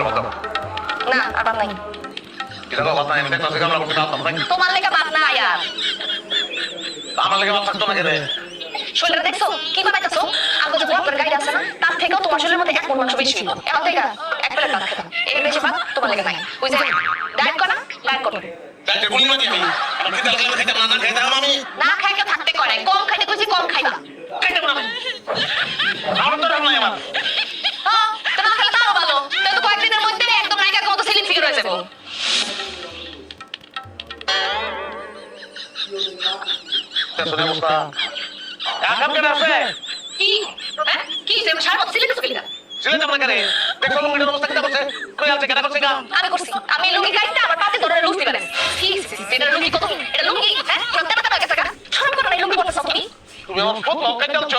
কোনো কথা না আর বাদ নাই এটা তো কথা নাই আমি দেখতেছি আমরা করতে পারতাম না তোমার লেগে বাদ নাই আর আমার লাগে বাদ থাকতো না কেন শরীরটা দেখছো কি বানাইতেছো আগে যে বড় গাড়ি আছে না তার থেকেও তোমার শরীরের মধ্যে এক মন মাংস বেশি ছিল এখন থেকে এক প্লেট ভাত খেতাম এই বেশি ভাত তোমার লেগে নাই ওই যে ডায়েট করো ডায়েট করো তাইলে বলি না আমি আমার খেতে লাগলে খেতে না খেতে আমি না খাই কেউ থাকতে করে কম খাইতে কইছি কম খাইবা খাইতে না আমার তো রাম নাই আমার হ্যাঁ তো না খেলে তারও ভালো তাই তো কয়েকদিনের মধ্যে একদম নায়িকার মতো স্লিম ফিগার হয়ে যাবো শুনে মুস্তা এখন কেন আছে কি হ্যাঁ কি যে সারা বছর সিলেক্ট করি না ছেলে তো আমাকে দেখো মুখের অবস্থা কি করছে কই আছে কেন করছে গা আমি করছি আমি লুঙ্গি গাইতে আমার পাশে ধরে লুঙ্গি বানাই এটা লুঙ্গি কত এটা লুঙ্গি হ্যাঁ প্রত্যেকটা টাকা টাকা শরম করো না লুঙ্গি বলছো তুমি তুমি আমার কত লঙ্কা দিচ্ছ